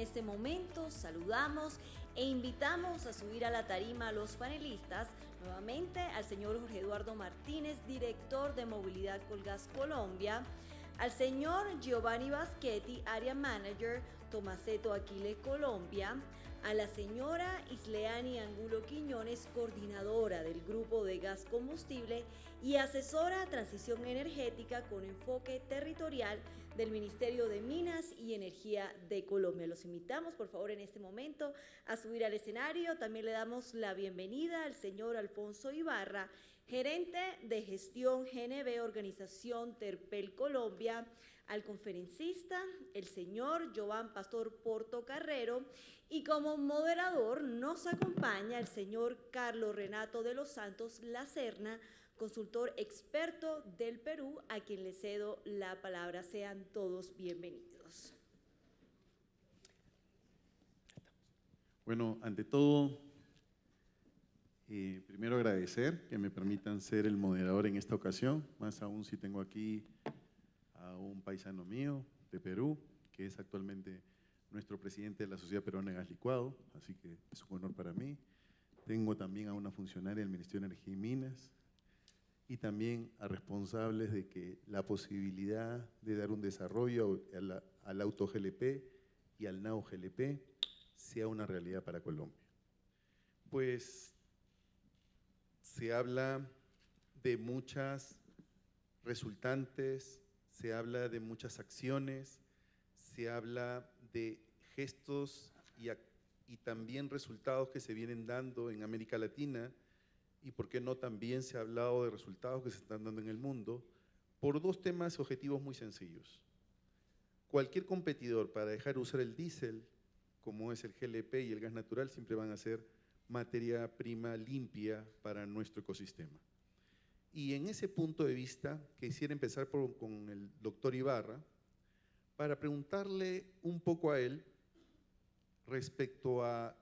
este momento saludamos e invitamos a subir a la tarima a los panelistas, nuevamente al señor Jorge Eduardo Martínez, director de Movilidad Colgas Colombia, al señor Giovanni Baschetti, Area Manager, Tomaseto Aquile Colombia, a la señora Isleani Angulo Quiñones, coordinadora del Grupo de Gas Combustible y asesora Transición Energética con enfoque territorial del Ministerio de Minas y Energía de Colombia. Los invitamos, por favor, en este momento a subir al escenario. También le damos la bienvenida al señor Alfonso Ibarra, gerente de gestión GNB Organización Terpel Colombia, al conferencista, el señor Jovan Pastor Portocarrero, y como moderador nos acompaña el señor Carlos Renato de los Santos Lacerna, consultor experto del Perú, a quien le cedo la palabra. Sean todos bienvenidos. Bueno, ante todo, primero agradecer que me permitan ser el moderador en esta ocasión, más aún si tengo aquí a un paisano mío de Perú, que es actualmente nuestro presidente de la Sociedad Peruana de Gas Licuado, así que es un honor para mí. Tengo también a una funcionaria del Ministerio de Energía y Minas y también a responsables de que la posibilidad de dar un desarrollo al auto GLP y al NAO GLP sea una realidad para Colombia. Pues se habla de muchas resultantes, se habla de muchas acciones, se habla de gestos y también resultados que se vienen dando en América Latina y por qué no también se ha hablado de resultados que se están dando en el mundo por dos temas objetivos muy sencillos. Cualquier competidor para dejar de usar el diésel, como es el GLP y el gas natural, siempre van a ser materia prima limpia para nuestro ecosistema. Y en ese punto de vista, quisiera empezar con el doctor Ibarra para preguntarle un poco a él respecto a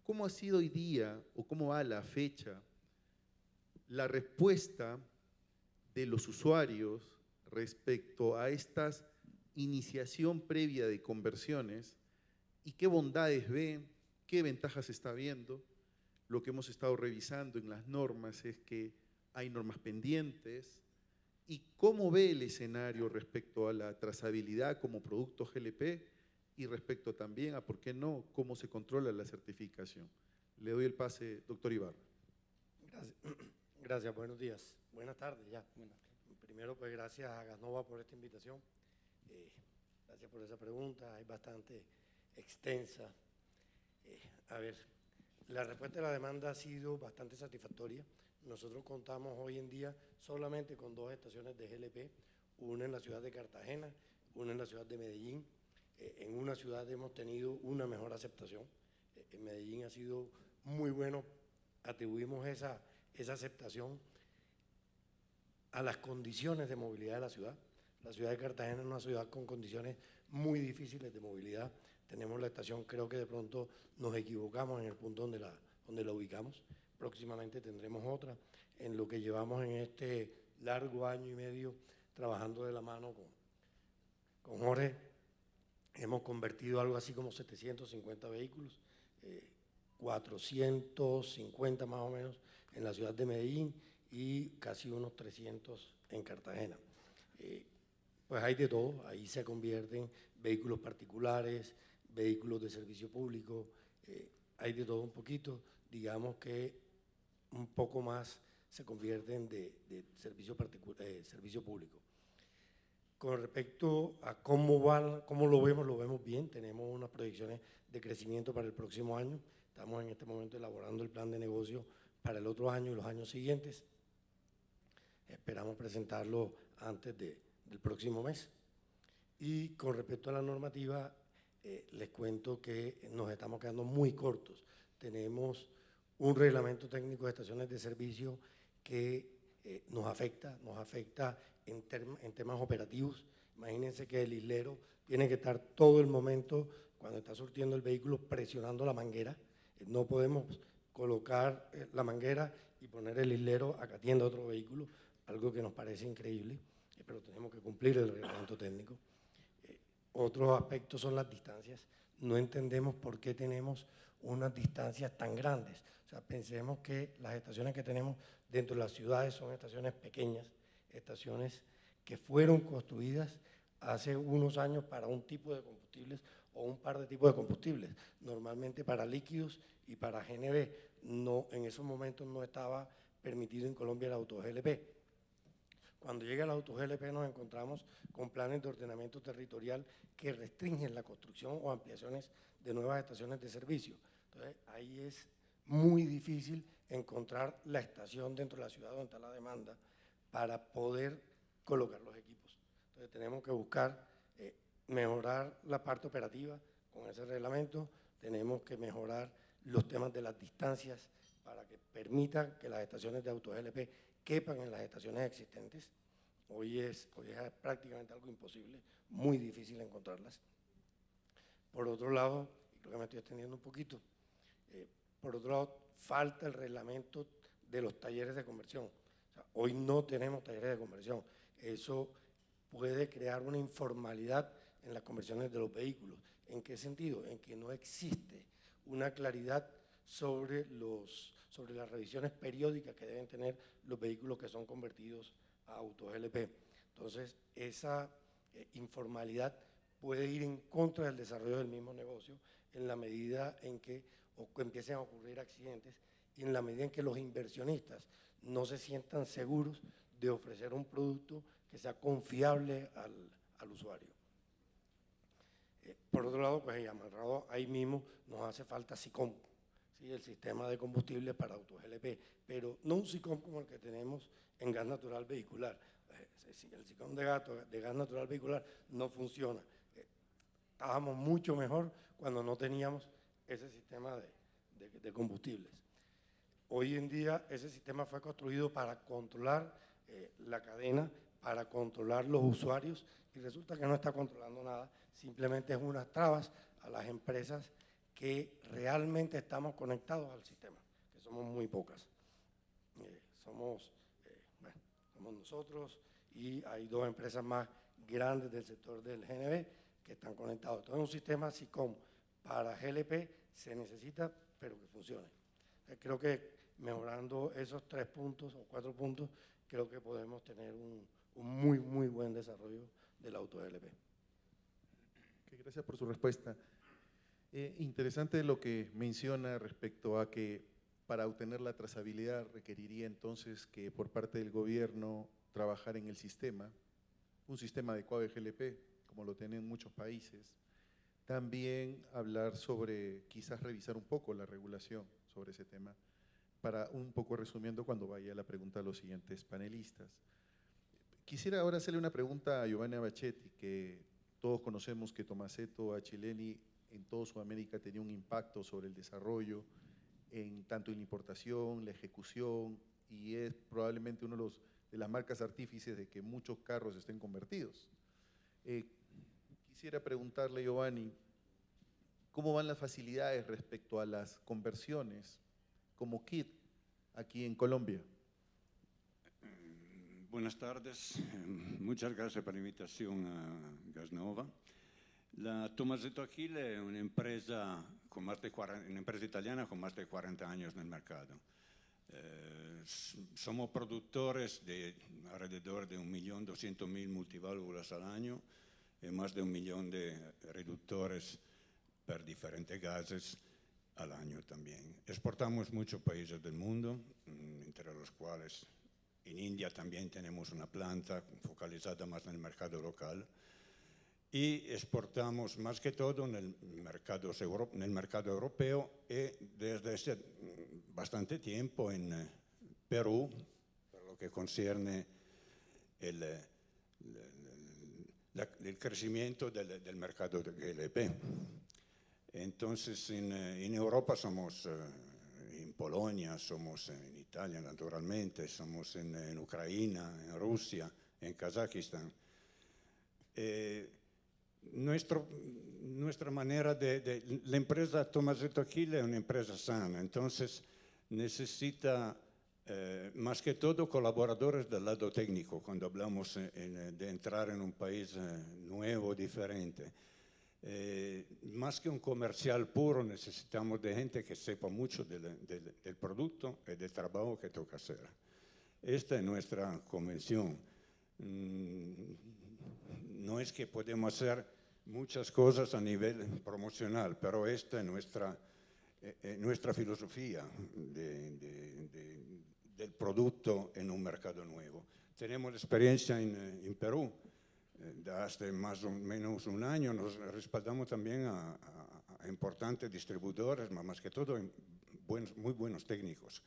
cómo ha sido hoy día o cómo va a la fecha la respuesta de los usuarios respecto a esta iniciación previa de conversiones y qué bondades ve, qué ventajas está viendo. Lo que hemos estado revisando en las normas es que hay normas pendientes y cómo ve el escenario respecto a la trazabilidad como producto GLP y respecto también a, ¿por qué no?, cómo se controla la certificación. Le doy el pase, doctor Ibarra. Gracias, buenos días. Buenas tardes ya. Primero, pues gracias a Gasnova por esta invitación. Gracias por esa pregunta, es bastante extensa. A ver, la respuesta de la demanda ha sido bastante satisfactoria. Nosotros contamos hoy en día solamente con 2 estaciones de GLP, una en la ciudad de Cartagena, una en la ciudad de Medellín. En una ciudad hemos tenido una mejor aceptación. En Medellín ha sido muy bueno, atribuimos esa aceptación a las condiciones de movilidad de la ciudad. La ciudad de Cartagena es una ciudad con condiciones muy difíciles de movilidad. Tenemos la estación, creo que de pronto nos equivocamos en el punto donde la ubicamos. Próximamente tendremos otra. En lo que llevamos en este largo año y medio trabajando de la mano con Jorge, hemos convertido algo así como 750 vehículos, 450 más o menos en la ciudad de Medellín y casi unos 300 en Cartagena. Pues hay de todo, ahí se convierten vehículos particulares, vehículos de servicio público, hay de todo un poquito, digamos que un poco más se convierten de servicio público. Con respecto a cómo lo vemos bien, tenemos unas proyecciones de crecimiento para el próximo año, estamos en este momento elaborando el plan de negocio para el otro año y los años siguientes, esperamos presentarlo antes del próximo mes. Y con respecto a la normativa, les cuento que nos estamos quedando muy cortos. Tenemos un reglamento técnico de estaciones de servicio que nos afecta en temas operativos. Imagínense que el islero tiene que estar todo el momento, cuando está surtiendo el vehículo, presionando la manguera. No podemos colocar la manguera y poner el islero acatiendo a otro vehículo, algo que nos parece increíble, pero tenemos que cumplir el reglamento técnico. Otros aspectos son las distancias. no entendemos por qué tenemos unas distancias tan grandes. O sea, pensemos que las estaciones que tenemos dentro de las ciudades son estaciones pequeñas, estaciones que fueron construidas hace unos años para un tipo de combustibles o un par de tipos de combustibles, normalmente para líquidos y para GNV. No, en esos momentos no estaba permitido en Colombia el auto GLP. Cuando llega el auto GLP nos encontramos con planes de ordenamiento territorial que restringen la construcción o ampliaciones de nuevas estaciones de servicio. Entonces, ahí es muy difícil encontrar la estación dentro de la ciudad donde está la demanda para poder colocar los equipos. Entonces, tenemos que buscar mejorar la parte operativa con ese reglamento, tenemos que mejorar los temas de las distancias para que permitan que las estaciones de auto GLP quepan en las estaciones existentes. Hoy es prácticamente algo imposible, muy difícil encontrarlas. Por otro lado, y creo que me estoy extendiendo un poquito, por otro lado, falta el reglamento de los talleres de conversión. O sea, hoy no tenemos talleres de conversión. Eso puede crear una informalidad en las conversiones de los vehículos. ¿En qué sentido? En que no existe una claridad sobre las revisiones periódicas que deben tener los vehículos que son convertidos a auto GLP. Entonces, esa informalidad puede ir en contra del desarrollo del mismo negocio en la medida en que empiecen a ocurrir accidentes y en la medida en que los inversionistas no se sientan seguros de ofrecer un producto que sea confiable al usuario. Por otro lado, pues amarrado ahí mismo nos hace falta SICOM, ¿sí? El sistema de combustible para auto GLP, pero no un SICOM como el que tenemos en gas natural vehicular. El SICOM de gas natural vehicular no funciona. Estábamos mucho mejor cuando no teníamos ese sistema de combustibles. Hoy en día ese sistema fue construido para controlar la cadena, para controlar los usuarios y resulta que no está controlando nada, simplemente es unas trabas a las empresas que realmente estamos conectados al sistema, que somos muy pocas. Somos nosotros y hay dos empresas más grandes del sector del GNV que están conectados. Entonces, un sistema SICOM para GLP se necesita, pero que funcione. Creo que mejorando esos 3 puntos o 4 puntos, creo que podemos tener un muy, muy buen desarrollo del auto GLP. Gracias por su respuesta. Interesante lo que menciona respecto a que para obtener la trazabilidad requeriría entonces que por parte del gobierno trabajar en el sistema, un sistema adecuado de GLP, como lo tienen muchos países. También hablar sobre, quizás revisar un poco la regulación sobre ese tema, para un poco resumiendo cuando vaya la pregunta a los siguientes panelistas. Quisiera ahora hacerle una pregunta a Giovanni Abachetti, que todos conocemos que Tomasetto Achileni en toda Sudamérica tenía un impacto sobre el desarrollo, tanto en la importación, la ejecución, y es probablemente uno de las marcas artífices de que muchos carros estén convertidos. Quisiera preguntarle, Giovanni, ¿cómo van las facilidades respecto a las conversiones como kit aquí en Colombia? Buenas tardes, muchas gracias por la invitación a Gasnova. La Tomasetto Achille es una empresa italiana con más de 40 años en el mercado. Somos productores de alrededor de 1.200.000 multiválvulas al año y más de 1 millón de reductores para diferentes gases al año también. Exportamos muchos países del mundo, entre los cuales en India también tenemos una planta focalizada más en el mercado local y exportamos más que todo en el mercado europeo y desde hace bastante tiempo en Perú, por lo que concierne el crecimiento del mercado de GLP. Entonces, en Europa somos en Polonia, somos en Italia naturalmente, somos en Ucrania, en Rusia, en Kazajistán. Nuestra manera la empresa Tomasetto Achille es una empresa sana, entonces necesita más que todo colaboradores del lado técnico cuando hablamos de entrar en un país nuevo, diferente. Más que un comercial puro, necesitamos de gente que sepa mucho del producto y del trabajo que toca hacer. Esta es nuestra convención. No es que podemos hacer muchas cosas a nivel promocional, pero esta es nuestra filosofía del producto en un mercado nuevo. Tenemos experiencia en Perú. Hace más o menos un año nos respaldamos también a importantes distribuidores, más que todo muy buenos técnicos,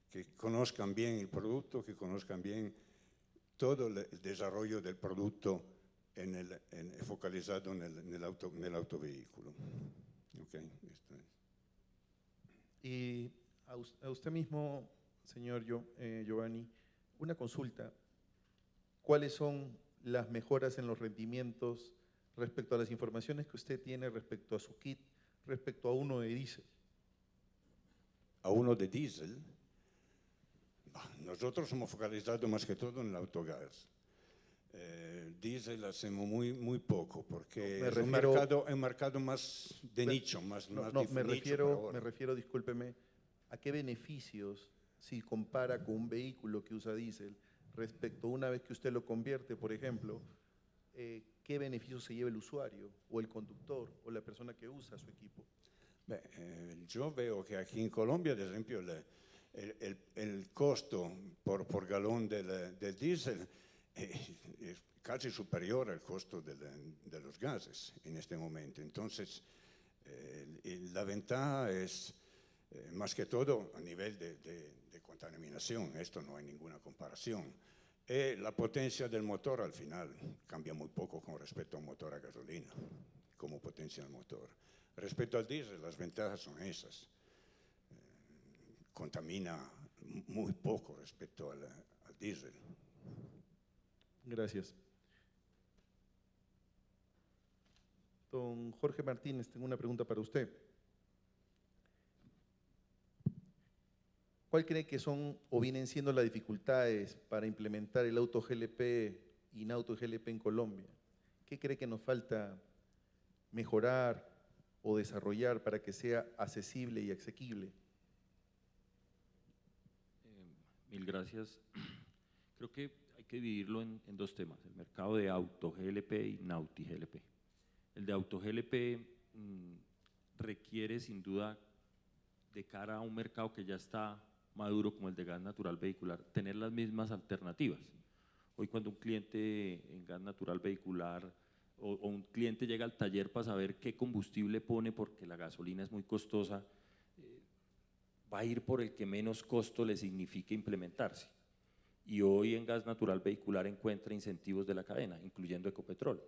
que conozcan bien el producto, que conozcan bien todo el desarrollo del producto focalizado en el autovehículo. Okay, esto es. Y a usted mismo, señor Giovanni, una consulta. ¿Cuáles son las mejoras en los rendimientos respecto a las informaciones que usted tiene respecto a su kit, respecto a uno de diésel? A uno de diésel, nosotros somos focalizados más que todo en el autogás. Diésel hacemos muy poco porque es un mercado más de nicho, más me refiero, discúlpeme, ¿a qué beneficios, si compara con un vehículo que usa diésel, respecto a una vez que usted lo convierte, por ejemplo, qué beneficios se lleva el usuario o el conductor o la persona que usa su equipo? Yo veo que aquí en Colombia, por ejemplo, el costo por galón del diésel es casi superior al costo de los gases en este momento. Entonces, la ventaja es más que todo a nivel de contaminación. Esto no hay ninguna comparación. La potencia del motor al final cambia muy poco con respecto a un motor a gasolina, como potencia del motor. Respecto al diésel, las ventajas son esas. Contamina muy poco respecto al diésel. Gracias. Don Jorge Martínez, tengo una pregunta para usted. ¿Cuál cree que son o vienen siendo las dificultades para implementar el auto GLP y Nauto GLP en Colombia? ¿Qué cree que nos falta mejorar o desarrollar para que sea accesible y asequible? Mil gracias. Creo que hay que dividirlo en dos temas, el mercado de auto GLP y Nauti GLP. El de auto GLP requiere sin duda, de cara a un mercado que ya está maduro como el de gas natural vehicular, tener las mismas alternativas. Hoy cuando un cliente en gas natural vehicular o un cliente llega al taller para saber qué combustible pone porque la gasolina es muy costosa, va a ir por el que menos costo le signifique implementarse. Y hoy en gas natural vehicular encuentra incentivos de la cadena, incluyendo Ecopetrol.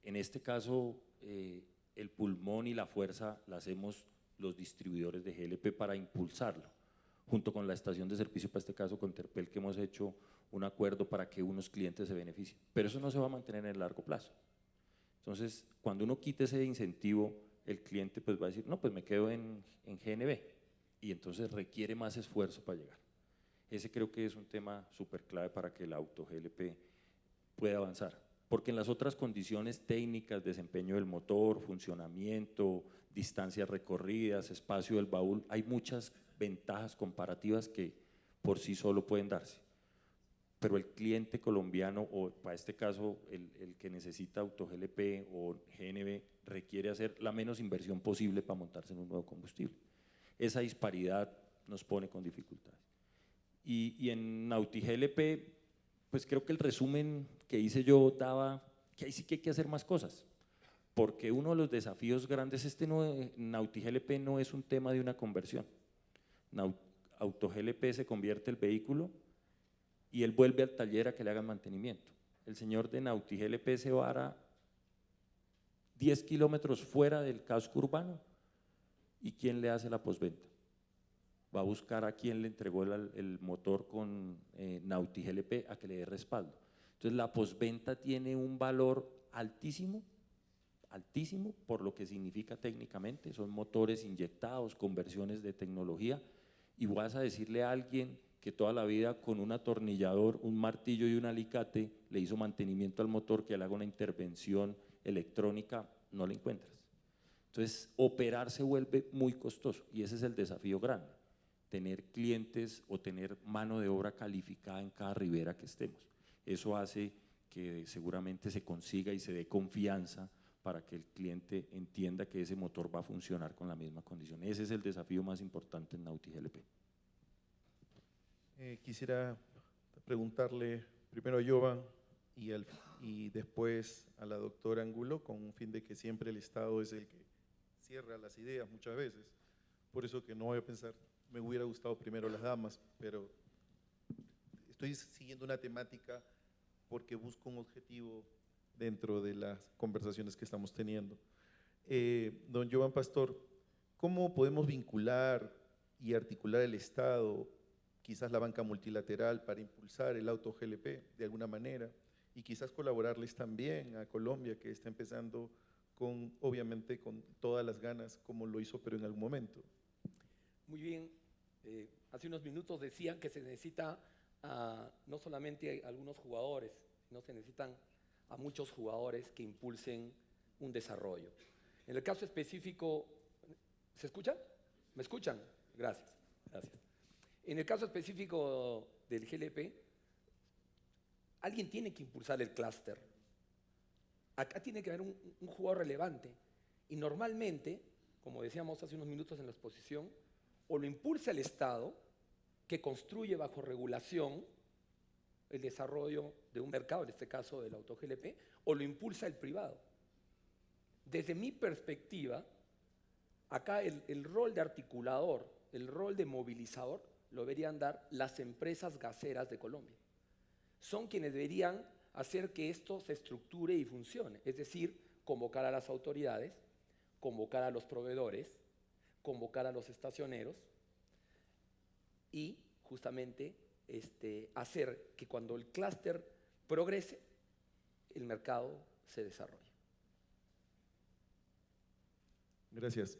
En este caso, el pulmón y la fuerza la hacemos los distribuidores de GLP para impulsarlo, junto con la estación de servicio, para este caso con Terpel, que hemos hecho un acuerdo para que unos clientes se beneficien. Pero eso no se va a mantener en el largo plazo. Entonces, cuando uno quite ese incentivo, el cliente pues va a decir, no, pues me quedo en GNV, y entonces requiere más esfuerzo para llegar. Ese creo que es un tema súper clave para que el auto GLP pueda avanzar, porque en las otras condiciones técnicas, desempeño del motor, funcionamiento, distancias recorridas, espacio del baúl, hay muchas ventajas comparativas que por sí solo pueden darse. Pero el cliente colombiano, o para este caso el que necesita auto GLP o GNV, requiere hacer la menos inversión posible para montarse en un nuevo combustible. Esa disparidad nos pone con dificultades. Y en Nauti GLP, pues creo que el resumen que hice yo daba que ahí sí que hay que hacer más cosas, porque uno de los desafíos grandes, Nauti GLP no es un tema de una conversión. Auto GLP se convierte el vehículo y él vuelve al taller a que le hagan mantenimiento. El señor de Nauti GLP se vara 10 kilómetros fuera del casco urbano y ¿quién le hace la postventa? Va a buscar a quien le entregó el motor con Nauti GLP a que le dé respaldo. Entonces la postventa tiene un valor altísimo, altísimo por lo que significa técnicamente, son motores inyectados, conversiones de tecnología, y vas a decirle a alguien que toda la vida con un atornillador, un martillo y un alicate le hizo mantenimiento al motor, que le haga una intervención electrónica no la encuentras. Entonces, operar se vuelve muy costoso y ese es el desafío grande, tener clientes o tener mano de obra calificada en cada ribera que estemos. Eso hace que seguramente se consiga y se dé confianza para que el cliente entienda que ese motor va a funcionar con la misma condición. Ese es el desafío más importante en Nauti GLP. Quisiera preguntarle primero a Jovan y después a la doctora Angulo, con un fin de que siempre el Estado es el que cierra las ideas muchas veces. Por eso que no voy a pensar, me hubiera gustado primero las damas, pero estoy siguiendo una temática porque busco un objetivo dentro de las conversaciones que estamos teniendo. Don Jovan Pastor, ¿cómo podemos vincular y articular el Estado, quizás la banca multilateral, para impulsar el auto GLP de alguna manera? Y quizás colaborarles también a Colombia, que está empezando obviamente con todas las ganas, como lo hizo Perú en algún momento. Muy bien, hace unos minutos decían que se necesita no solamente a algunos jugadores, no se necesitan a muchos jugadores que impulsen un desarrollo. En el caso específico, ¿se escuchan? ¿Me escuchan? Gracias, gracias. En el caso específico del GLP, alguien tiene que impulsar el clúster. Acá tiene que haber un jugador relevante y normalmente, como decíamos hace unos minutos en la exposición, o lo impulsa el Estado, que construye bajo regulación el desarrollo de un mercado, en este caso del auto GLP, o lo impulsa el privado. Desde mi perspectiva, acá el rol de articulador, el rol de movilizador, lo deberían dar las empresas gaseras de Colombia. Son quienes deberían hacer que esto se estructure y funcione, es decir, convocar a las autoridades, convocar a los proveedores, convocar a los estacioneros y justamente hacer que cuando el clúster progrese, el mercado se desarrolle. Gracias.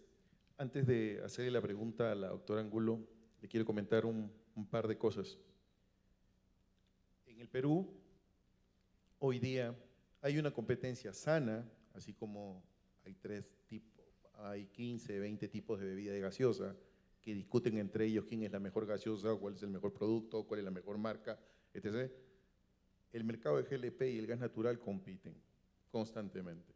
Antes de hacerle la pregunta a la doctora Angulo, le quiero comentar un par de cosas. En el Perú, hoy día, hay una competencia sana, así como hay 15, 20 tipos de bebida gaseosa que discuten entre ellos quién es la mejor gaseosa, cuál es el mejor producto, cuál es la mejor marca, etc. El mercado de GLP y el gas natural compiten constantemente.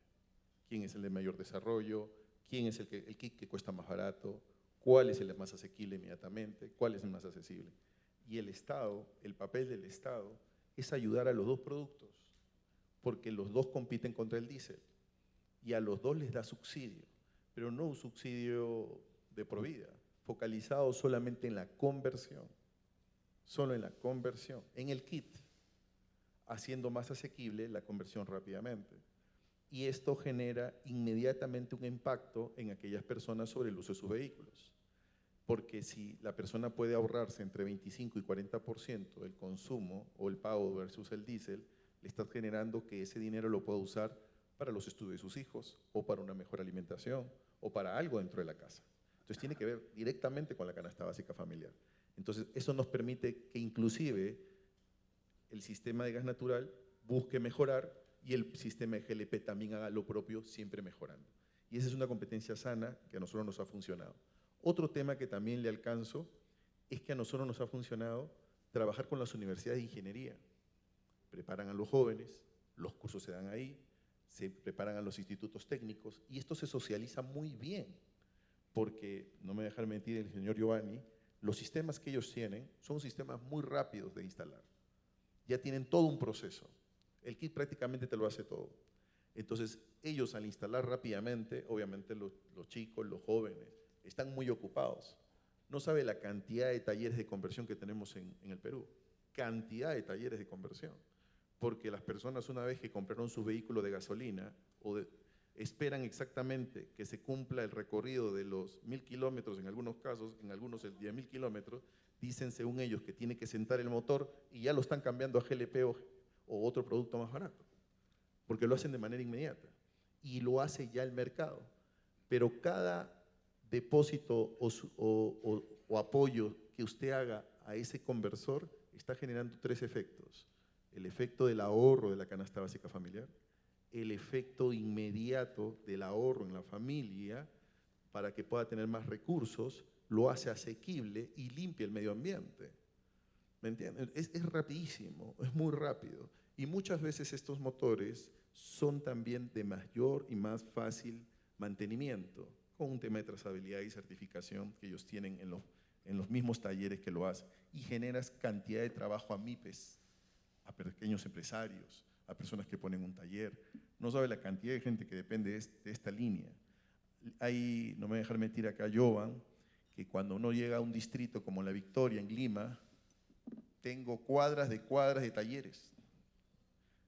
¿Quién es el de mayor desarrollo? ¿Quién es el kit que cuesta más barato? ¿Cuál es el más asequible inmediatamente? ¿Cuál es el más accesible? Y el Estado, el papel del Estado es ayudar a los dos productos, porque los dos compiten contra el diésel y a los dos les da subsidio, pero no un subsidio de por vida, focalizado solamente en la conversión, solo en la conversión, en el kit, haciendo más asequible la conversión rápidamente. Y esto genera inmediatamente un impacto en aquellas personas sobre el uso de sus vehículos. Porque si la persona puede ahorrarse entre 25 y 40% del consumo o el pago versus el diésel, le estás generando que ese dinero lo pueda usar para los estudios de sus hijos, o para una mejor alimentación, o para algo dentro de la casa. Entonces tiene que ver directamente con la canasta básica familiar. Entonces eso nos permite que inclusive el sistema de gas natural busque mejorar y el sistema de GLP también haga lo propio, siempre mejorando. Y esa es una competencia sana que a nosotros nos ha funcionado. Otro tema que también le alcanzo es que a nosotros nos ha funcionado trabajar con las universidades de ingeniería. Preparan a los jóvenes, los cursos se dan ahí, se preparan a los institutos técnicos y esto se socializa muy bien, porque, no me dejar mentir el señor Giovanni, los sistemas que ellos tienen son sistemas muy rápidos de instalar. Ya tienen todo un proceso. El kit prácticamente te lo hace todo. Entonces, ellos al instalar rápidamente, obviamente los chicos, los jóvenes, están muy ocupados. No sabe la cantidad de talleres de conversión que tenemos en el Perú. Cantidad de talleres de conversión. Porque las personas, una vez que compraron su vehículo de gasolina, esperan exactamente que se cumpla el recorrido de los 1000 kilómetros, en algunos casos, en algunos el 10.000 kilómetros, dicen según ellos que tiene que sentar el motor y ya lo están cambiando a GLP o otro producto más barato, porque lo hacen de manera inmediata y lo hace ya el mercado. Pero cada depósito o apoyo que usted haga a ese conversor está generando tres efectos. El efecto del ahorro de la canasta básica familiar, el efecto inmediato del ahorro en la familia para que pueda tener más recursos, lo hace asequible y limpia el medio ambiente. ¿Me entienden? Es rapidísimo, es muy rápido. Y muchas veces estos motores son también de mayor y más fácil mantenimiento, con un tema de trazabilidad y certificación que ellos tienen en los mismos talleres que lo hacen. Y generas cantidad de trabajo a MIPES, a pequeños empresarios, a personas que ponen un taller. No sabe la cantidad de gente que depende de esta línea. Hay, no me voy a dejar mentir acá, Jovan, que cuando uno llega a un distrito como La Victoria, en Lima, tengo cuadras de talleres.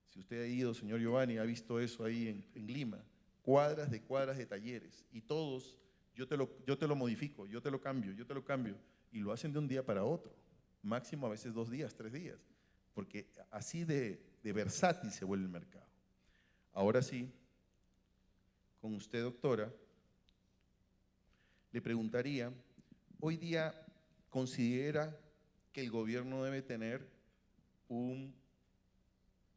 Si usted ha ido, señor Giovanni, ha visto eso ahí en Lima, cuadras de talleres. Y todos, yo te lo modifico, yo te lo cambio, y lo hacen de un día para otro, máximo a veces 2 días, 3 días, porque así de versátil se vuelve el mercado. Ahora sí, con usted, doctora, le preguntaría, hoy día considera que el gobierno debe tener un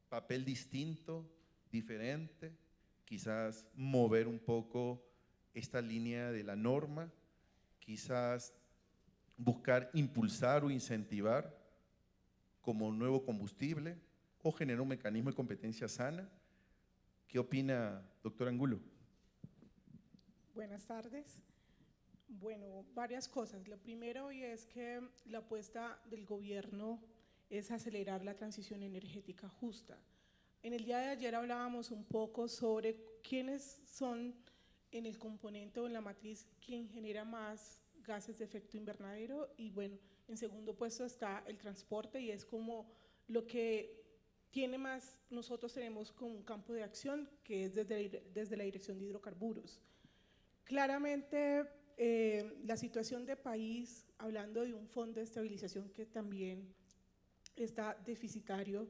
papel distinto, diferente, quizás mover un poco esta línea de la norma, quizás buscar impulsar o incentivar como nuevo combustible o generar un mecanismo de competencia sana. ¿Qué opina, doctor Angulo? Buenas tardes. Bueno, varias cosas. Lo primero hoy es que la apuesta del gobierno es acelerar la transición energética justa. En el día de ayer hablábamos un poco sobre quiénes son en el componente o en la matriz quien genera más gases de efecto invernadero, y bueno, en segundo puesto está el transporte, y es como lo que tiene más, nosotros tenemos como un campo de acción que es desde la Dirección de Hidrocarburos. Claramente la situación de país, hablando de un fondo de estabilización que también está deficitario,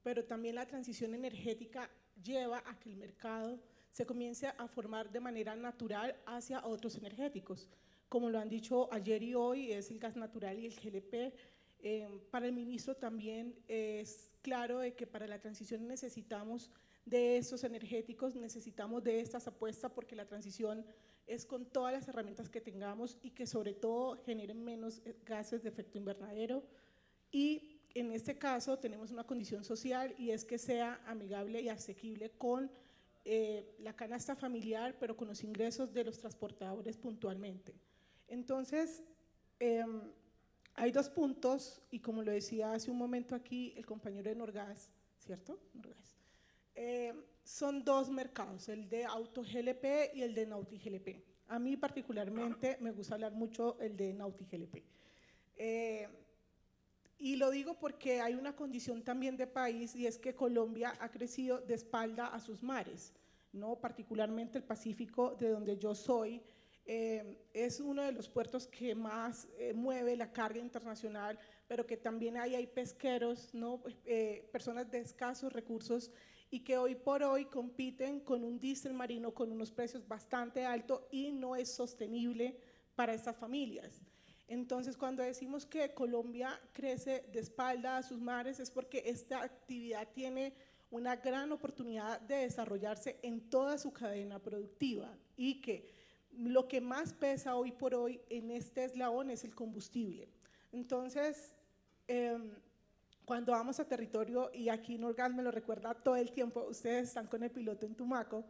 pero también la transición energética lleva a que el mercado se comience a formar de manera natural hacia otros energéticos. Como lo han dicho ayer y hoy, es el gas natural y el GLP. Para el ministro también es claro de que para la transición necesitamos de estos energéticos, necesitamos de estas apuestas, porque la transición es con todas las herramientas que tengamos y que sobre todo generen menos gases de efecto invernadero. Y en este caso tenemos una condición social, y es que sea amigable y asequible con la canasta familiar, pero con los ingresos de los transportadores puntualmente. Entonces, hay 2 puntos, y como lo decía hace un momento aquí el compañero de Norgas, ¿cierto? Norgas. Son 2 mercados, el de Auto GLP y el de Nauti GLP. A mí particularmente me gusta hablar mucho el de Nauti GLP. Y lo digo porque hay una condición también de país, y es que Colombia ha crecido de espalda a sus mares, ¿no? Particularmente el Pacífico, de donde yo soy, es uno de los puertos que más mueve la carga internacional, pero que también hay pesqueros, ¿no? Personas de escasos recursos, y que hoy por hoy compiten con un diésel marino con unos precios bastante altos, y no es sostenible para estas familias. Entonces, cuando decimos que Colombia crece de espalda a sus mares, es porque esta actividad tiene una gran oportunidad de desarrollarse en toda su cadena productiva, y que lo que más pesa hoy por hoy en este eslabón es el combustible. Entonces, cuando vamos a territorio, y aquí Norgas me lo recuerda todo el tiempo, ustedes están con el piloto en Tumaco,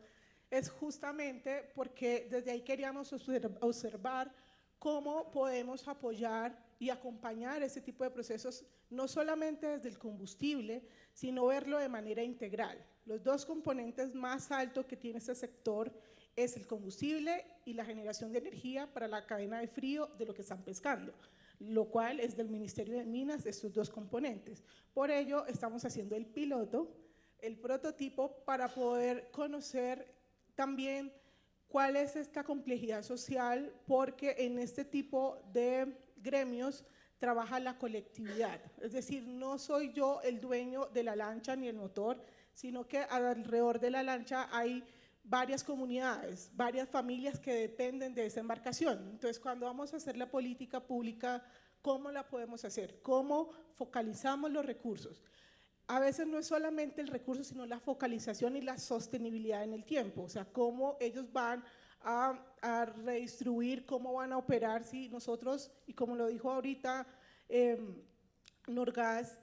es justamente porque desde ahí queríamos observar cómo podemos apoyar y acompañar ese tipo de procesos, no solamente desde el combustible, sino verlo de manera integral. Los 2 componentes más altos que tiene este sector es el combustible y la generación de energía para la cadena de frío de lo que están pescando, lo cual es del Ministerio de Minas, de estos 2 componentes. Por ello, estamos haciendo el piloto, el prototipo, para poder conocer también cuál es esta complejidad social, porque en este tipo de gremios trabaja la colectividad. Es decir, no soy yo el dueño de la lancha ni el motor, sino que alrededor de la lancha hay varias comunidades, varias familias que dependen de esa embarcación. Entonces, cuando vamos a hacer la política pública, ¿cómo la podemos hacer? ¿Cómo focalizamos los recursos? a veces no es solamente el recurso, sino la focalización y la sostenibilidad en el tiempo, o sea, cómo ellos van a redistribuir, cómo van a operar si nosotros, y como lo dijo ahorita Norgas,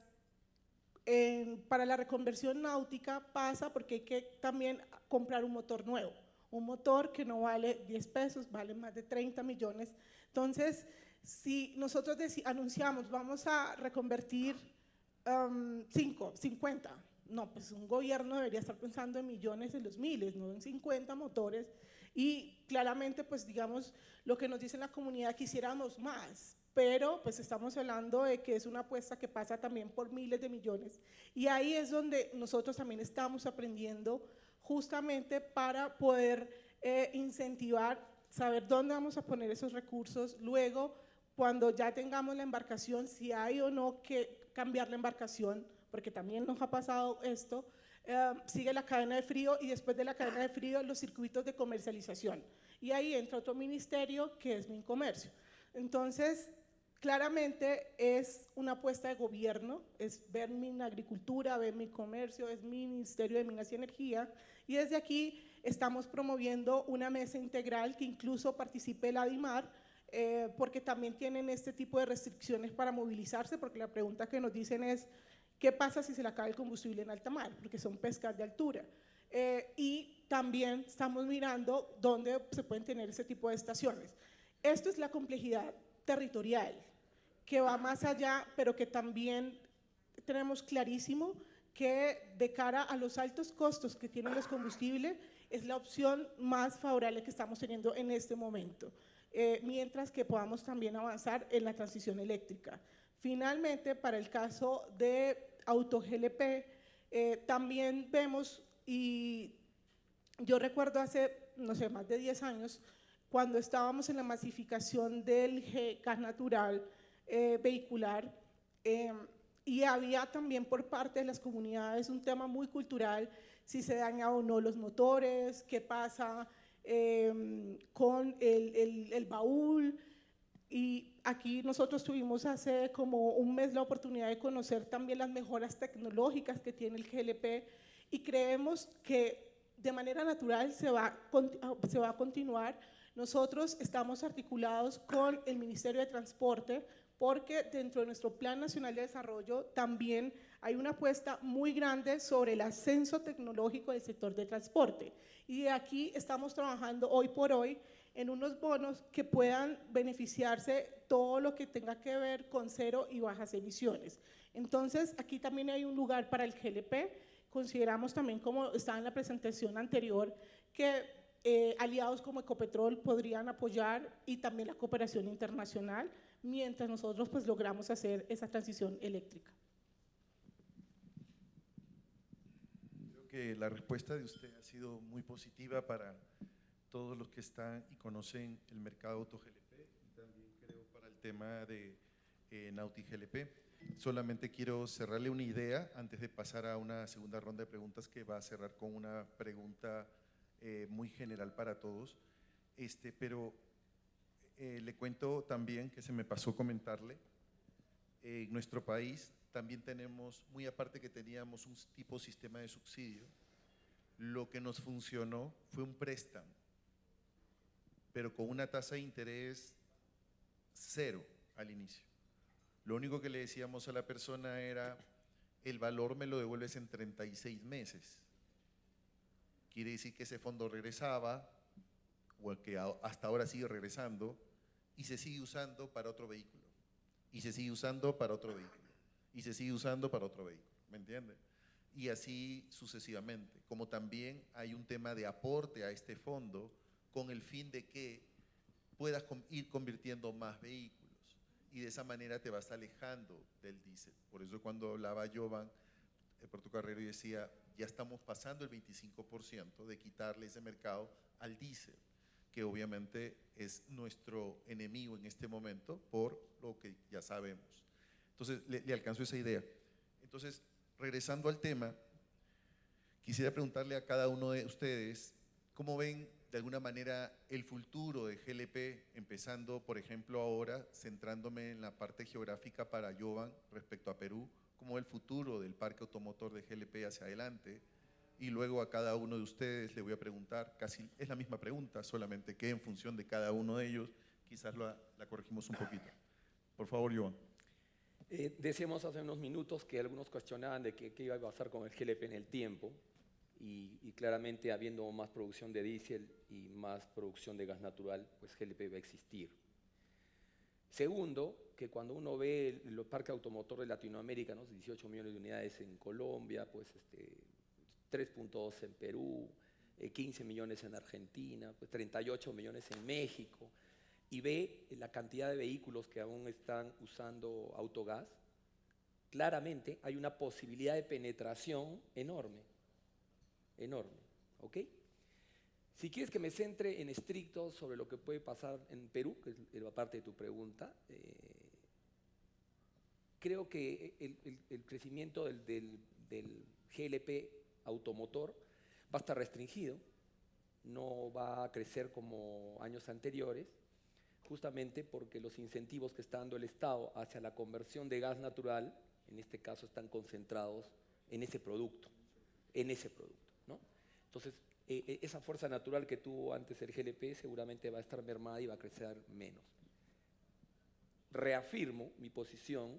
para la reconversión náutica pasa porque hay que también comprar un motor nuevo, un motor que no vale 10 pesos, vale más de 30 millones. Entonces, si nosotros anunciamos vamos a reconvertir 50, no, pues un gobierno debería estar pensando en millones, en los miles, no en 50 motores, y claramente, pues digamos, lo que nos dice la comunidad, quisiéramos más, pero pues estamos hablando de que es una apuesta que pasa también por miles de millones, y ahí es donde nosotros también estamos aprendiendo justamente para poder incentivar, saber dónde vamos a poner esos recursos, luego cuando ya tengamos la embarcación, si hay o no que cambiar la embarcación, porque también nos ha pasado esto, sigue la cadena de frío y después de la cadena de frío los circuitos de comercialización. Y ahí entra otro ministerio que es Mincomercio. Entonces, claramente es una apuesta de gobierno, es ver Minagricultura, ver Mincomercio, es mi Ministerio de Minas y Energía, y desde aquí estamos promoviendo una mesa integral que incluso participe el ADIMAR, porque también tienen este tipo de restricciones para movilizarse, porque la pregunta que nos dicen es, ¿qué pasa si se le acaba el combustible en alta mar? Porque son pescas de altura. Y también estamos mirando dónde se pueden tener ese tipo de estaciones. Esto es la complejidad territorial, que va más allá, pero que también tenemos clarísimo que de cara a los altos costos que tienen los combustibles, es la opción más favorable que estamos teniendo en este momento, mientras que podamos también avanzar en la transición eléctrica. Finalmente, para el caso de AutoGLP, también vemos, y yo recuerdo hace, no sé, más de 10 años, cuando estábamos en la masificación del gas natural vehicular, y había también por parte de las comunidades un tema muy cultural, si se dañan o no los motores, qué pasa con el baúl. Y aquí nosotros tuvimos hace como un mes la oportunidad de conocer también las mejoras tecnológicas que tiene el GLP, y creemos que de manera natural se va a continuar. Nosotros estamos articulados con el Ministerio de Transporte porque dentro de nuestro Plan Nacional de Desarrollo también hay una apuesta muy grande sobre el ascenso tecnológico del sector de transporte. Y de aquí estamos trabajando hoy por hoy en unos bonos que puedan beneficiarse todo lo que tenga que ver con cero y bajas emisiones. Entonces, aquí también hay un lugar para el GLP. Consideramos también, como estaba en la presentación anterior, que aliados como Ecopetrol podrían apoyar, y también la cooperación internacional, mientras nosotros pues logramos hacer esa transición eléctrica. Creo que la respuesta de usted ha sido muy positiva para todos los que están y conocen el mercado AutoGLP, y también creo para el tema de NautiGLP. Solamente quiero cerrarle una idea antes de pasar a una segunda ronda de preguntas, que va a cerrar con una pregunta muy general para todos, pero le cuento también que se me pasó comentarle, en nuestro país también tenemos, muy aparte que teníamos un tipo sistema de subsidio, lo que nos funcionó fue un préstamo, pero con una tasa de interés cero al inicio. Lo único que le decíamos a la persona era, el valor me lo devuelves en 36 meses. Quiere decir que ese fondo regresaba, o que hasta ahora sigue regresando, y se sigue usando para otro vehículo, y se sigue usando para otro vehículo, y se sigue usando para otro vehículo, ¿me entiende? Y así sucesivamente, como también hay un tema de aporte a este fondo con el fin de que puedas ir convirtiendo más vehículos, y de esa manera te vas alejando del diésel. Por eso cuando hablaba Jovan Portocarrero y decía, ya estamos pasando el 25% de quitarle ese mercado al diésel, que obviamente es nuestro enemigo en este momento por lo que ya sabemos. Entonces, le alcanzó esa idea. Entonces, regresando al tema, quisiera preguntarle a cada uno de ustedes, ¿cómo ven de alguna manera el futuro de GLP, empezando por ejemplo ahora, centrándome en la parte geográfica para Jovan respecto a Perú, como el futuro del parque automotor de GLP hacia adelante, y luego a cada uno de ustedes le voy a preguntar, casi es la misma pregunta, solamente que en función de cada uno de ellos, quizás la corregimos un poquito. Por favor, Jovan. Decíamos hace unos minutos que algunos cuestionaban de qué iba a pasar con el GLP en el tiempo, y claramente habiendo más producción de diésel y más producción de gas natural, pues GLP va a existir. Segundo, que cuando uno ve el parque automotor de Latinoamérica, ¿no? 18 millones de unidades en Colombia, pues 3.2 en Perú, 15 millones en Argentina, pues 38 millones en México, y ve la cantidad de vehículos que aún están usando autogás, claramente hay una posibilidad de penetración enorme, ¿ok? Si quieres que me centre en estricto sobre lo que puede pasar en Perú, que es la parte de tu pregunta, creo que el crecimiento del GLP automotor va a estar restringido, no va a crecer como años anteriores, justamente porque los incentivos que está dando el Estado hacia la conversión de gas natural, en este caso están concentrados en ese producto, ¿no? Entonces, esa fuerza natural que tuvo antes el GLP seguramente va a estar mermada y va a crecer menos. Reafirmo mi posición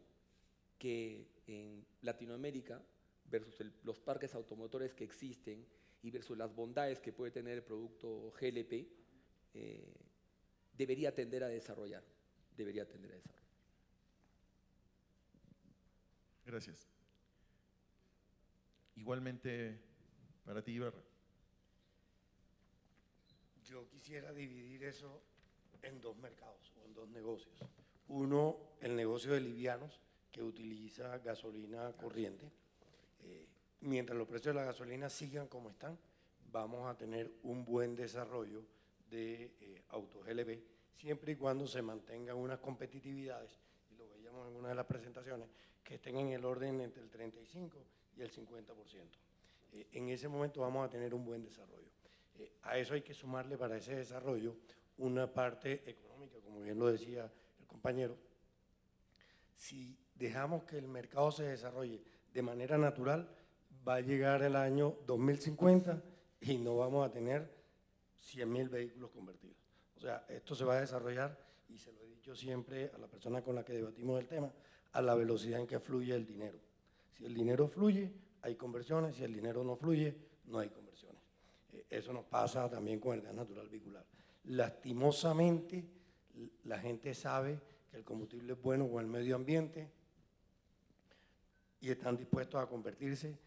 que en Latinoamérica, versus los parques automotores que existen y versus las bondades que puede tener el producto GLP, debería tender a desarrollar. Gracias. Igualmente, para ti, Ibarra. Yo quisiera dividir eso en dos mercados o en dos negocios. Uno, el negocio de livianos, que utiliza gasolina corriente. Mientras los precios de la gasolina sigan como están, vamos a tener un buen desarrollo de autos GLP, siempre y cuando se mantengan unas competitividades, y lo veíamos en una de las presentaciones, que estén en el orden entre el 35 y el 50%. En ese momento vamos a tener un buen desarrollo. A eso hay que sumarle para ese desarrollo una parte económica, como bien lo decía el compañero. Si dejamos que el mercado se desarrolle de manera natural, va a llegar el año 2050 y no vamos a tener 100.000 vehículos convertidos. O sea, esto se va a desarrollar, y se lo he dicho siempre a la persona con la que debatimos el tema, a la velocidad en que fluye el dinero. Si el dinero fluye, hay conversiones; si el dinero no fluye, no hay conversiones. Eso nos pasa también con el gas natural vehicular. Lastimosamente, la gente sabe que el combustible es bueno con el medio ambiente y están dispuestos a convertirse,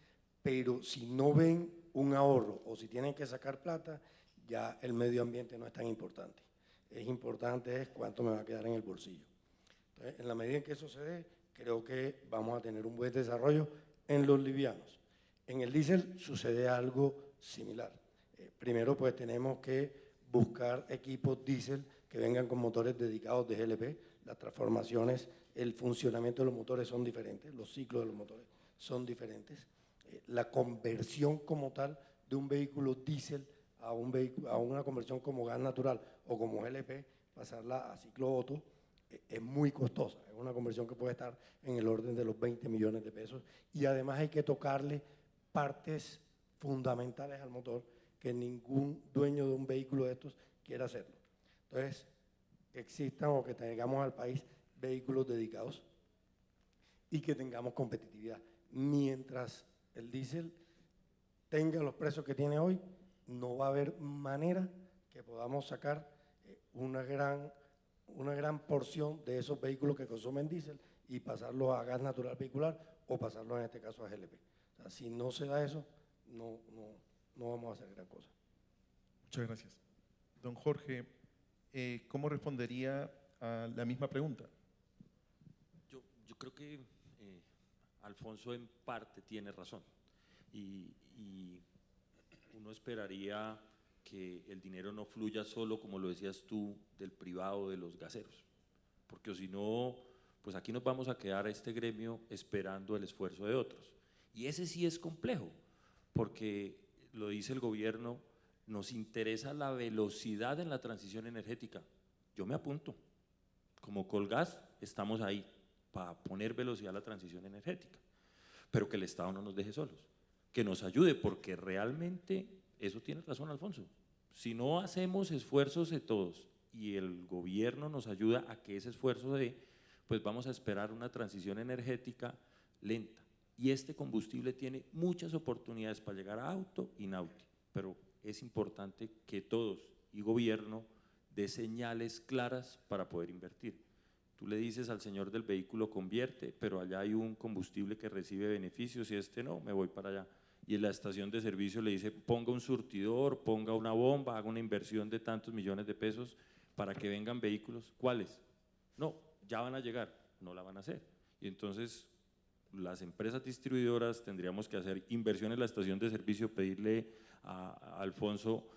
pero si no ven un ahorro o si tienen que sacar plata, ya el medio ambiente no es tan importante. Es importante cuánto me va a quedar en el bolsillo. Entonces, en la medida en que eso se dé, creo que vamos a tener un buen desarrollo en los livianos. En el diésel sucede algo similar. Primero, pues tenemos que buscar equipos diésel que vengan con motores dedicados de GLP. Las transformaciones, el funcionamiento de los motores son diferentes, los ciclos de los motores son diferentes. La conversión como tal de un vehículo diésel a una conversión como gas natural o como GLP, pasarla a ciclo Otto, es muy costosa. Es una conversión que puede estar en el orden de los 20 millones de pesos, y además hay que tocarle partes fundamentales al motor que ningún dueño de un vehículo de estos quiera hacerlo. Entonces, existan o que tengamos al país vehículos dedicados y que tengamos competitividad. Mientras el diésel tenga los precios que tiene hoy, no va a haber manera que podamos sacar una gran porción de esos vehículos que consumen diésel y pasarlos a gas natural vehicular o pasarlos en este caso a GLP. O sea, si no se da eso, no vamos a hacer gran cosa. Muchas gracias. Don Jorge, ¿cómo respondería a la misma pregunta? Yo creo que Alfonso en parte tiene razón, y uno esperaría que el dinero no fluya solo, como lo decías tú, del privado, de los gaseros, porque si no, pues aquí nos vamos a quedar a este gremio esperando el esfuerzo de otros, y ese sí es complejo, porque lo dice el gobierno, nos interesa la velocidad en la transición energética. Yo me apunto. Como Colgas estamos ahí para poner velocidad a la transición energética, pero que el Estado no nos deje solos, que nos ayude, porque realmente, eso tiene razón Alfonso, si no hacemos esfuerzos de todos y el gobierno nos ayuda a que ese esfuerzo de, pues vamos a esperar una transición energética lenta. Y este combustible tiene muchas oportunidades para llegar a auto y nauti, pero es importante que todos y gobierno dé señales claras para poder invertir. Tú le dices al señor del vehículo convierte, pero allá hay un combustible que recibe beneficios y este no, me voy para allá. Y en la estación de servicio le dice ponga un surtidor, ponga una bomba, haga una inversión de tantos millones de pesos para que vengan vehículos. ¿Cuáles? No, ya van a llegar, no la van a hacer. Y entonces las empresas distribuidoras tendríamos que hacer inversión en la estación de servicio, pedirle a Alfonso,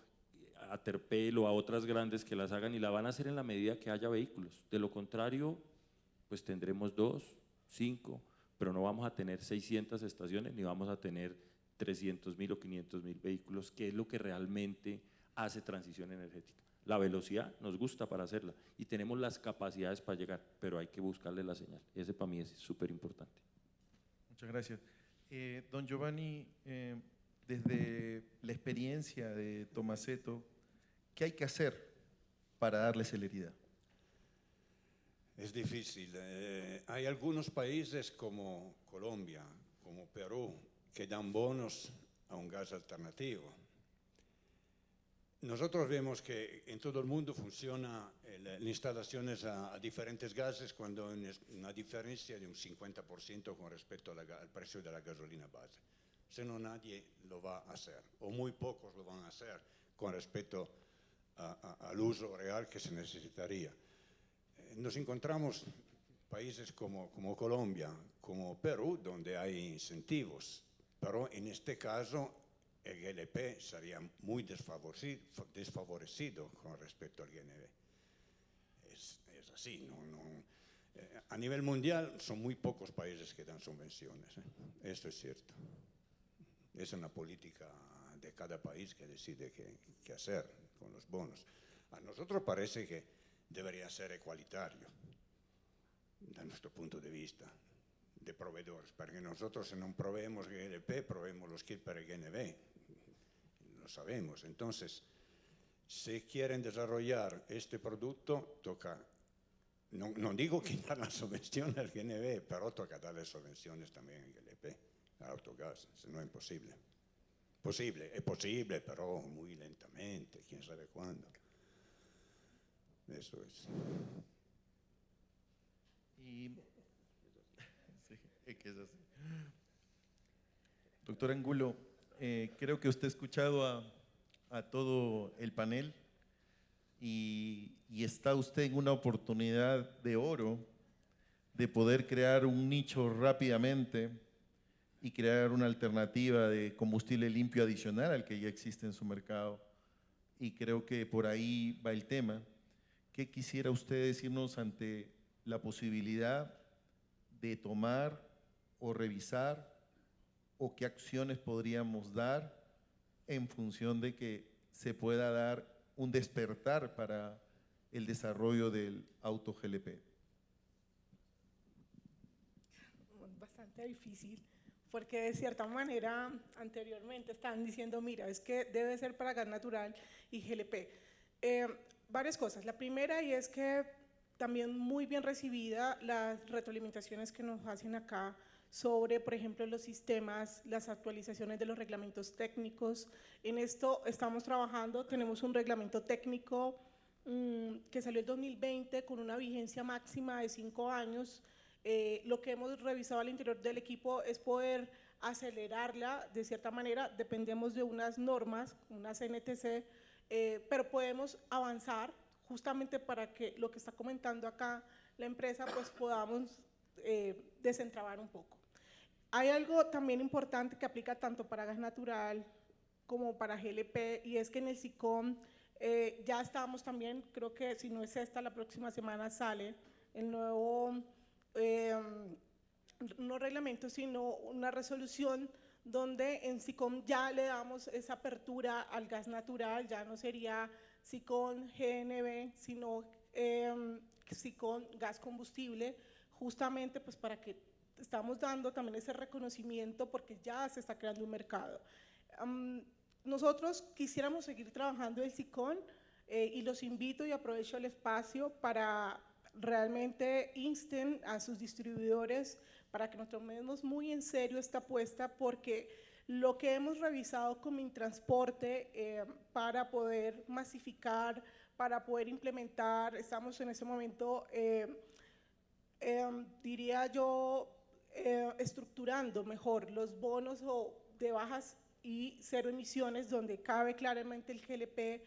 a Terpel o a otras grandes que las hagan, y la van a hacer en la medida que haya vehículos. De lo contrario, pues tendremos 2, 5, pero no vamos a tener 600 estaciones ni vamos a tener 300.000 o 500.000 vehículos, que es lo que realmente hace transición energética. La velocidad nos gusta para hacerla y tenemos las capacidades para llegar, pero hay que buscarle la señal. Ese para mí es súper importante. Muchas gracias. Don Giovanni, desde la experiencia de Tomasetto, ¿qué hay que hacer para darle celeridad? Es difícil. Hay algunos países como Colombia, como Perú, que dan bonos a un gas alternativo. Nosotros vemos que en todo el mundo funciona las instalaciones a diferentes gases cuando hay una diferencia de un 50% con respecto al precio de la gasolina base. Si no, nadie lo va a hacer, o muy pocos lo van a hacer con respecto al uso real que se necesitaría. Nos encontramos países como Colombia, como Perú, donde hay incentivos, pero en este caso el GLP sería muy desfavorecido con respecto al GNV. Es así, a nivel mundial son muy pocos países que dan subvenciones, esto es cierto. Es una política de cada país que decide qué hacer con los bonos. A nosotros parece que debería ser ecualitario, da nuestro punto de vista, de proveedores, porque nosotros si no proveemos GLP, proveemos los kits para el GNV, lo sabemos. Entonces, si quieren desarrollar este producto, toca, no digo quitar la subvención al GNV, pero toca darle subvenciones también al GLP, al autogas, si no es imposible. Es posible, pero muy lentamente, quién sabe cuándo. Eso es. Y, sí, es que es así. Doctor Angulo, creo que usted ha escuchado a todo el panel y está usted en una oportunidad de oro de poder crear un nicho rápidamente y crear una alternativa de combustible limpio adicional al que ya existe en su mercado. Y creo que por ahí va el tema. ¿Qué quisiera usted decirnos ante la posibilidad de tomar o revisar o qué acciones podríamos dar en función de que se pueda dar un despertar para el desarrollo del auto GLP? Bastante difícil, porque de cierta manera anteriormente estaban diciendo, mira, es que debe ser para gas natural y GLP. Varias cosas. La primera, y es que también muy bien recibida las retroalimentaciones que nos hacen acá sobre, por ejemplo, los sistemas, las actualizaciones de los reglamentos técnicos. En esto estamos trabajando, tenemos un reglamento técnico que salió el 2020 con una vigencia máxima de 5 años. Lo que hemos revisado al interior del equipo es poder acelerarla de cierta manera, dependemos de unas normas, unas NTC, pero podemos avanzar justamente para que lo que está comentando acá la empresa pues podamos desentrabar un poco. Hay algo también importante que aplica tanto para gas natural como para GLP, y es que en el SICOM ya estábamos también, creo que si no es esta, la próxima semana sale el nuevo, no reglamento, sino una resolución donde en SICOM ya le damos esa apertura al gas natural, ya no sería SICOM GNB, sino SICOM gas combustible, justamente pues para que estamos dando también ese reconocimiento porque ya se está creando un mercado. Nosotros quisiéramos seguir trabajando el SICOM y los invito y aprovecho el espacio para realmente insten a sus distribuidores para que nos tomemos muy en serio esta apuesta, porque lo que hemos revisado con Mintransporte para poder masificar, para poder implementar, estamos en ese momento, diría yo, estructurando mejor los bonos de bajas y cero emisiones, donde cabe claramente el GLP.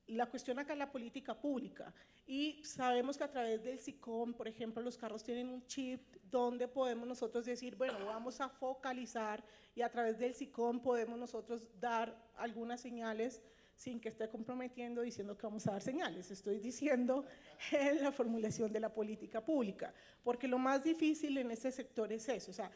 La cuestión acá es la política pública y sabemos que a través del SICOM, por ejemplo, los carros tienen un chip donde podemos nosotros decir, bueno, vamos a focalizar y a través del SICOM podemos nosotros dar algunas señales sin que esté comprometiendo diciendo que vamos a dar señales. Estoy diciendo en la formulación de la política pública, porque lo más difícil en este sector es eso, o sea,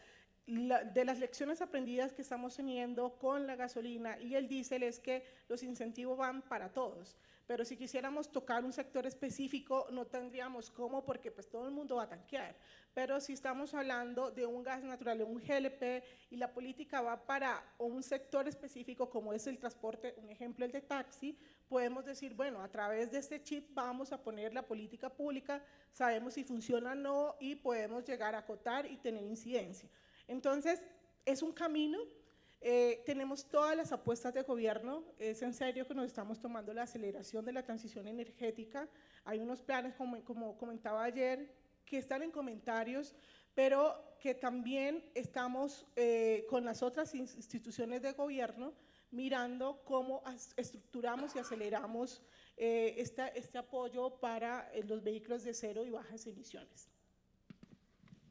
de las lecciones aprendidas que estamos teniendo con la gasolina y el diésel es que los incentivos van para todos, pero si quisiéramos tocar un sector específico no tendríamos cómo porque pues todo el mundo va a tanquear, pero si estamos hablando de un gas natural, de un GLP y la política va para un sector específico como es el transporte, un ejemplo el de taxi, podemos decir, bueno, a través de este chip vamos a poner la política pública, sabemos si funciona o no y podemos llegar a acotar y tener incidencia. Entonces, es un camino, tenemos todas las apuestas de gobierno, es en serio que nos estamos tomando la aceleración de la transición energética, hay unos planes, como comentaba ayer, que están en comentarios, pero que también estamos con las otras instituciones de gobierno mirando cómo estructuramos y aceleramos este apoyo para los vehículos de cero y bajas emisiones.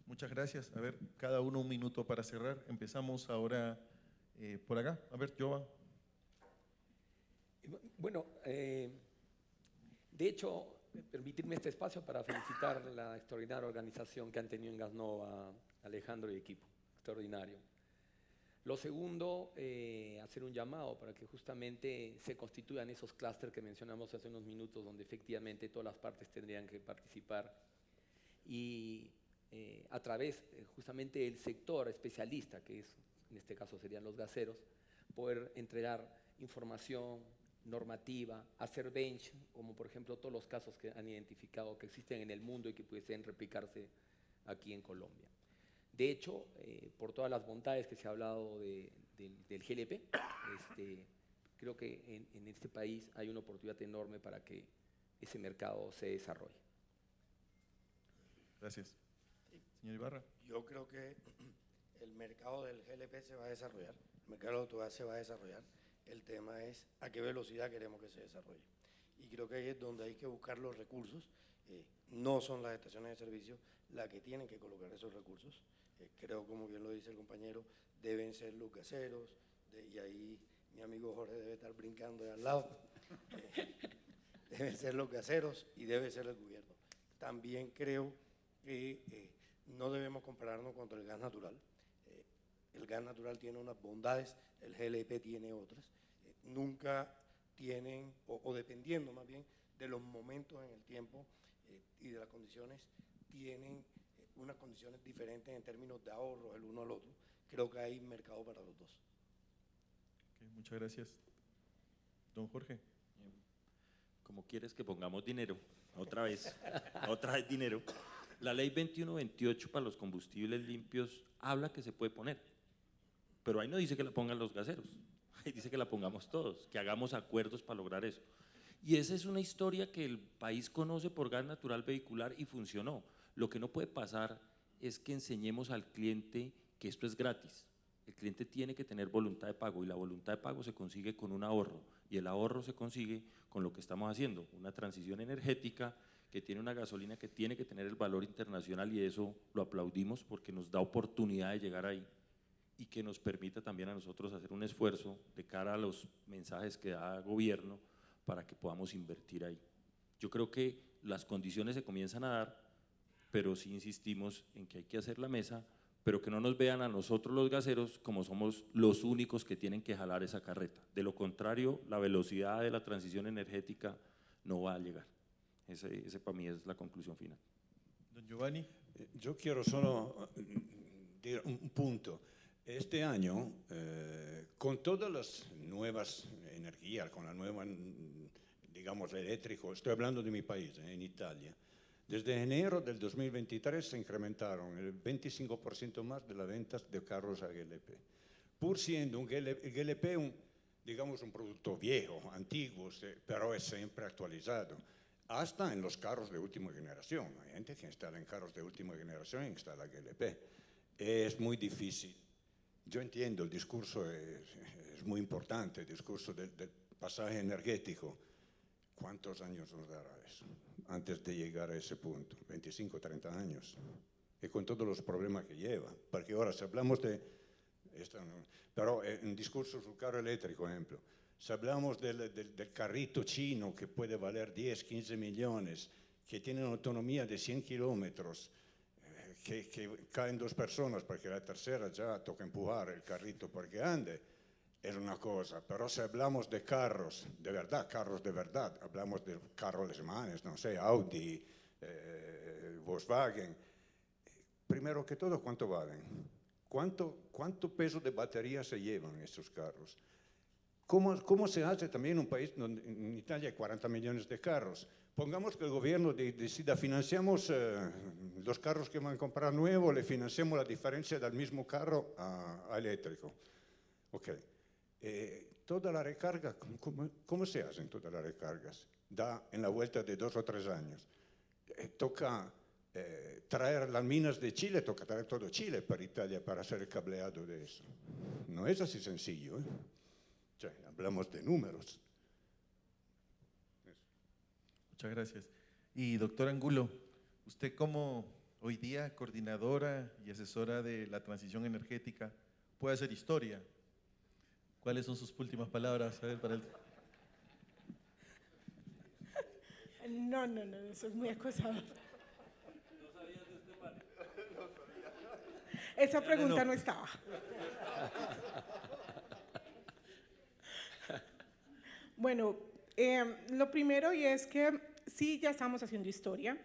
Muchas gracias. A ver, cada uno un minuto para cerrar. Empezamos ahora por acá. A ver, Jovan. Bueno, de hecho, permitirme este espacio para felicitar la extraordinaria organización que han tenido en Gasnova, Alejandro y equipo. Extraordinario. Lo segundo, hacer un llamado para que justamente se constituyan esos clústeres que mencionamos hace unos minutos, donde efectivamente todas las partes tendrían que participar y a través justamente del sector especialista, que es, en este caso serían los gaseros, poder entregar información normativa, hacer bench, como por ejemplo todos los casos que han identificado que existen en el mundo y que pueden replicarse aquí en Colombia. De hecho, por todas las bondades que se ha hablado del GLP, creo que en este país hay una oportunidad enorme para que ese mercado se desarrolle. Gracias. Señor Ibarra. Yo creo que el mercado del GLP se va a desarrollar, el mercado del autogas se va a desarrollar. El tema es a qué velocidad queremos que se desarrolle. Y creo que ahí es donde hay que buscar los recursos. No son las estaciones de servicio las que tienen que colocar esos recursos. Creo, como bien lo dice el compañero, deben ser los gaseros, y ahí mi amigo Jorge debe estar brincando de al lado. Deben ser los gaseros y debe ser el gobierno. También creo que no debemos compararnos contra el gas natural. El gas natural tiene unas bondades, el GLP tiene otras. Nunca tienen, o dependiendo más bien de los momentos en el tiempo y de las condiciones, tienen unas condiciones diferentes en términos de ahorro el uno al otro. Creo que hay mercado para los dos. Okay, muchas gracias. Don Jorge. ¿Cómo quieres que pongamos dinero? Otra vez dinero. La ley 2128 para los combustibles limpios habla que se puede poner, pero ahí no dice que la pongan los gaseros, ahí dice que la pongamos todos, que hagamos acuerdos para lograr eso. Y esa es una historia que el país conoce por gas natural vehicular y funcionó. Lo que no puede pasar es que enseñemos al cliente que esto es gratis. El cliente tiene que tener voluntad de pago y la voluntad de pago se consigue con un ahorro y el ahorro se consigue con lo que estamos haciendo, una transición energética que tiene una gasolina que tiene que tener el valor internacional y eso lo aplaudimos porque nos da oportunidad de llegar ahí y que nos permita también a nosotros hacer un esfuerzo de cara a los mensajes que da el gobierno para que podamos invertir ahí. Yo creo que las condiciones se comienzan a dar, pero sí insistimos en que hay que hacer la mesa pero que no nos vean a nosotros los gaseros como somos los únicos que tienen que jalar esa carreta. De lo contrario, la velocidad de la transición energética no va a llegar. Ese para mí es la conclusión final. Don Giovanni. Yo quiero solo decir un punto. Este año, con todas las nuevas energías, con la nueva, digamos, eléctrico, estoy hablando de mi país, en Italia, desde enero del 2023 se incrementaron el 25% más de las ventas de carros a GLP. Pur siendo un GLP, digamos, un producto viejo, antiguo, pero es siempre actualizado. Hasta en los carros de última generación. Hay gente que instala en carros de última generación y instala GLP. Es muy difícil. Yo entiendo, el discurso es muy importante, el discurso del pasaje energético. ¿Cuántos años nos dará eso antes de llegar a ese punto? 25, 30 años. Y con todos los problemas que lleva. Porque ahora, si hablamos de... Pero un discurso sul carro eléctrico, ejemplo. Si hablamos del carrito chino que puede valer 10, 15 millones, que tiene una autonomía de 100 kilómetros, que caen 2 personas porque la tercera ya toca empujar el carrito porque ande, es una cosa. Pero si hablamos de carros de verdad, hablamos de carros alemanes, no sé, Audi, Volkswagen, primero que todo, ¿cuánto valen? ¿Cuánto peso de batería se llevan estos carros? ¿Cómo se hace también en un país donde en Italia hay 40 millones de carros? Pongamos que el gobierno decida, financiamos los carros que van a comprar nuevos, le financiamos la diferencia del mismo carro a eléctrico. Ok. Toda la recarga, ¿cómo se hacen todas las recargas? Da en la vuelta de 2 o 3 años. Toca traer las minas de Chile, toca traer todo Chile para Italia para hacer el cableado de eso. No es así sencillo, ¿eh? Hablamos de números. Muchas gracias. Y doctor Angulo, usted como hoy día coordinadora y asesora de la transición energética, puede hacer historia. ¿Cuáles son sus últimas palabras? A ver, para el... No, eso es muy acosador. Esa pregunta no estaba. Bueno, lo primero y es que sí, ya estamos haciendo historia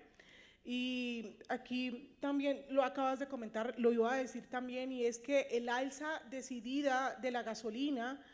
y aquí también lo acabas de comentar, lo iba a decir también, y es que el alza decidida de la gasolina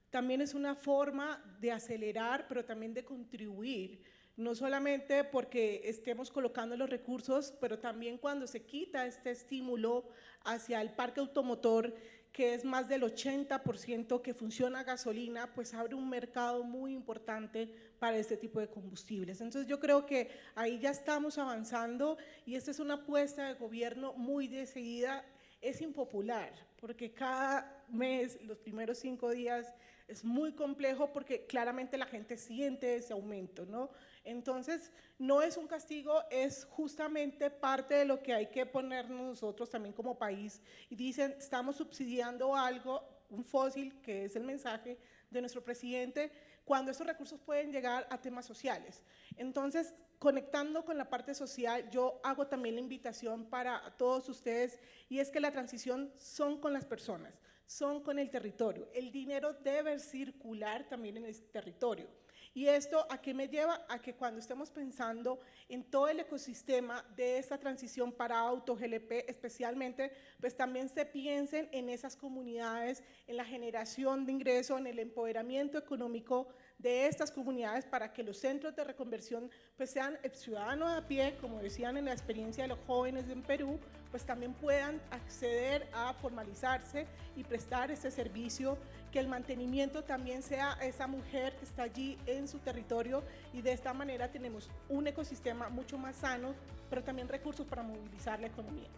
también es una forma de acelerar, pero también de contribuir, no solamente porque estemos colocando los recursos, pero también cuando se quita este estímulo hacia el parque automotor, que es más del 80% que funciona a gasolina, pues abre un mercado muy importante para este tipo de combustibles. Entonces yo creo que ahí ya estamos avanzando y esta es una apuesta de gobierno muy decidida. Es impopular, porque cada mes, los primeros 5 días, es muy complejo porque claramente la gente siente ese aumento, ¿no? Entonces, no es un castigo, es justamente parte de lo que hay que ponernos nosotros también como país. Y dicen, estamos subsidiando algo, un fósil, que es el mensaje de nuestro presidente, cuando estos recursos pueden llegar a temas sociales. Entonces, conectando con la parte social, yo hago también la invitación para todos ustedes, y es que la transición son con las personas, son con el territorio. El dinero debe circular también en el territorio. ¿Y esto a qué me lleva? A que cuando estemos pensando en todo el ecosistema de esta transición para auto GLP especialmente, pues también se piensen en esas comunidades, en la generación de ingreso, en el empoderamiento económico de estas comunidades para que los centros de reconversión pues sean el ciudadano a pie, como decían en la experiencia de los jóvenes en Perú, pues también puedan acceder a formalizarse y prestar ese servicio, que el mantenimiento también sea esa mujer que está allí en su territorio, y de esta manera tenemos un ecosistema mucho más sano, pero también recursos para movilizar la economía.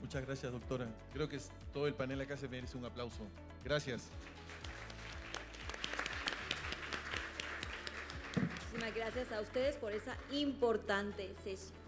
Muchas gracias, doctora. Creo que todo el panel acá se merece un aplauso. Gracias. Muchísimas gracias a ustedes por esa importante sesión.